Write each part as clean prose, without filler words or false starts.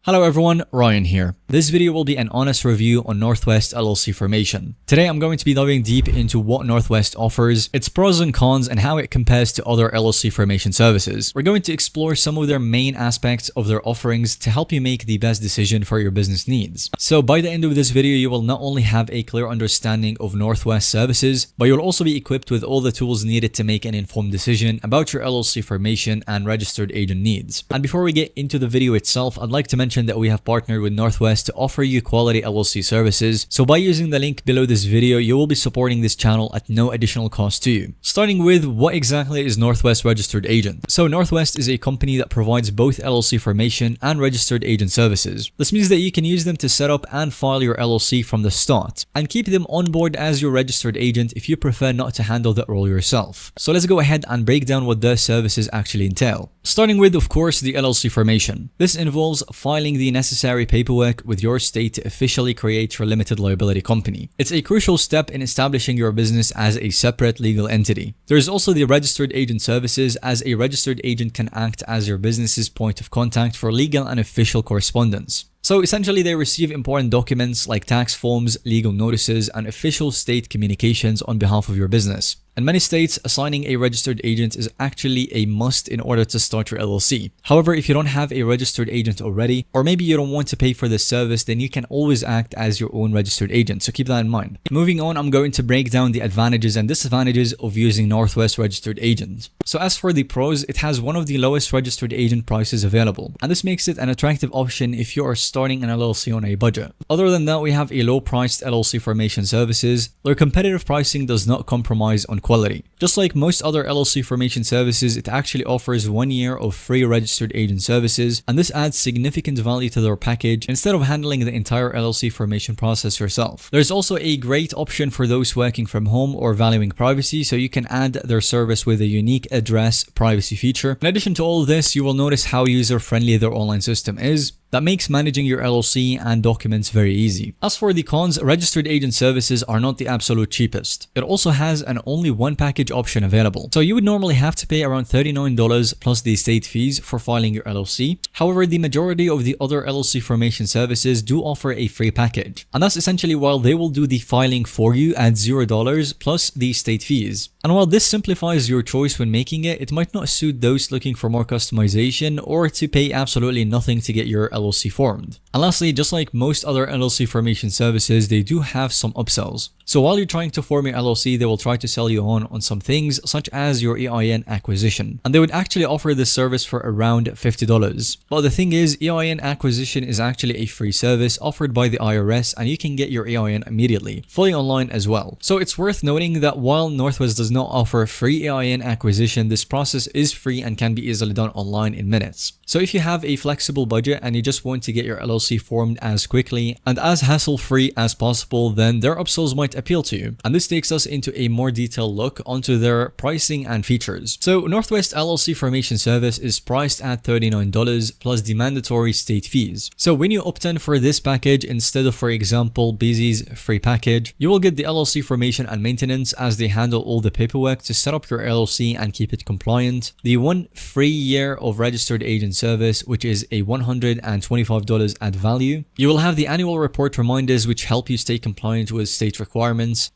Hello everyone, Ryan here. This video will be an honest review on Northwest LLC formation. Today I'm going to be diving deep into what Northwest offers, its pros and cons, and how it compares to other LLC formation services. We're going to explore some of their main aspects of their offerings to help you make the best decision for your business needs. So by the end of this video, you will not only have a clear understanding of Northwest services, but you'll also be equipped with all the tools needed to make an informed decision about your LLC formation and registered agent needs. And before we get into the video itself, I'd like to mention that we have partnered with Northwest to offer you quality LLC services. So by using the link below this video, you will be supporting this channel at no additional cost to you. Starting with, what exactly is Northwest Registered Agent? So Northwest is a company that provides both LLC formation and registered agent services. This means that you can use them to set up and file your LLC from the start and keep them on board as your registered agent if you prefer not to handle that role yourself. So let's go ahead and break down what their services actually entail. Starting with, of course, the LLC formation. This involves filing the necessary paperwork with your state to officially create your limited liability company. It's a crucial step in establishing your business as a separate legal entity. There is also the registered agent services, as a registered agent can act as your business's point of contact for legal and official correspondence. So essentially, they receive important documents like tax forms, legal notices, and official state communications on behalf of your business. In many states, assigning a registered agent is actually a must in order to start your LLC. However, if you don't have a registered agent already, or maybe you don't want to pay for this service, then you can always act as your own registered agent, so keep that in mind. Moving on, I'm going to break down the advantages and disadvantages of using Northwest Registered Agent. So as for the pros, it has one of the lowest registered agent prices available, and this makes it an attractive option if you are starting an LLC on a budget. Other than that, we have a low-priced LLC formation services. Their competitive pricing does not compromise on quality. Just like most other LLC formation services, it actually offers 1 year of free registered agent services, and this adds significant value to their package instead of handling the entire LLC formation process yourself. There's also a great option for those working from home or valuing privacy, so you can add their service with a unique address privacy feature. In addition to all of this, you will notice how user-friendly their online system is. That makes managing your LLC and documents very easy. As for the cons, registered agent services are not the absolute cheapest. It also has an only one package option available. So you would normally have to pay around $39 plus the state fees for filing your LLC. However, the majority of the other LLC formation services do offer a free package. And that's essentially while they will do the filing for you at $0 plus the state fees. And while this simplifies your choice when making it, it might not suit those looking for more customization or to pay absolutely nothing to get your LLC formed. And lastly, just like most other LLC formation services, they do have some upsells. So while you're trying to form your LLC, they will try to sell you on some things such as your EIN acquisition. And they would actually offer this service for around $50. But the thing is, EIN acquisition is actually a free service offered by the IRS, and you can get your EIN immediately, fully online as well. So it's worth noting that while Northwest does not offer free EIN acquisition, this process is free and can be easily done online in minutes. So if you have a flexible budget and you just want to get your LLC formed as quickly and as hassle-free as possible, then their upsells might appeal to you. And this takes us into a more detailed look onto their pricing and features. So Northwest LLC formation service is priced at $39 plus the mandatory state fees. So when you opt in for this package instead of, for example, Busy's free package, you will get the LLC formation and maintenance as they handle all the paperwork to set up your LLC and keep it compliant. The 1 free year of registered agent service, which is a $125 add value. You will have the annual report reminders which help you stay compliant with state requirements,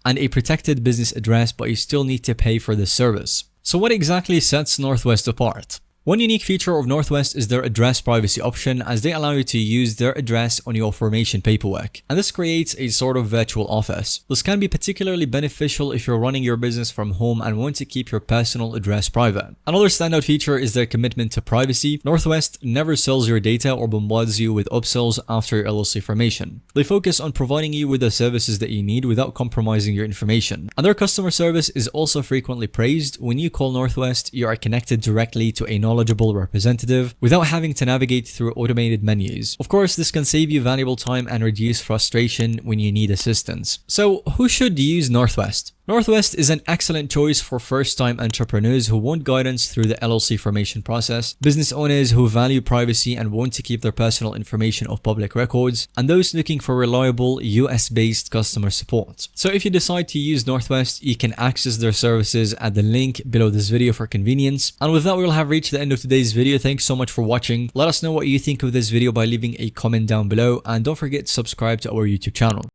and a protected business address, but you still need to pay for this service. So what exactly sets Northwest apart? One unique feature of Northwest is their address privacy option, as they allow you to use their address on your formation paperwork. And this creates a sort of virtual office. This can be particularly beneficial if you're running your business from home and want to keep your personal address private. Another standout feature is their commitment to privacy. Northwest never sells your data or bombards you with upsells after your LLC formation. They focus on providing you with the services that you need without compromising your information. And their customer service is also frequently praised. When you call Northwest, you are connected directly to a knowledgeable representative without having to navigate through automated menus. Of course, this can save you valuable time and reduce frustration when you need assistance. So who should use Northwest? Northwest is an excellent choice for first-time entrepreneurs who want guidance through the LLC formation process, business owners who value privacy and want to keep their personal information off public records, and those looking for reliable US-based customer support. So if you decide to use Northwest, you can access their services at the link below this video for convenience. And with that, we'll have reached the end of today's video. Thanks so much for watching. Let us know what you think of this video by leaving a comment down below, and don't forget to subscribe to our YouTube channel.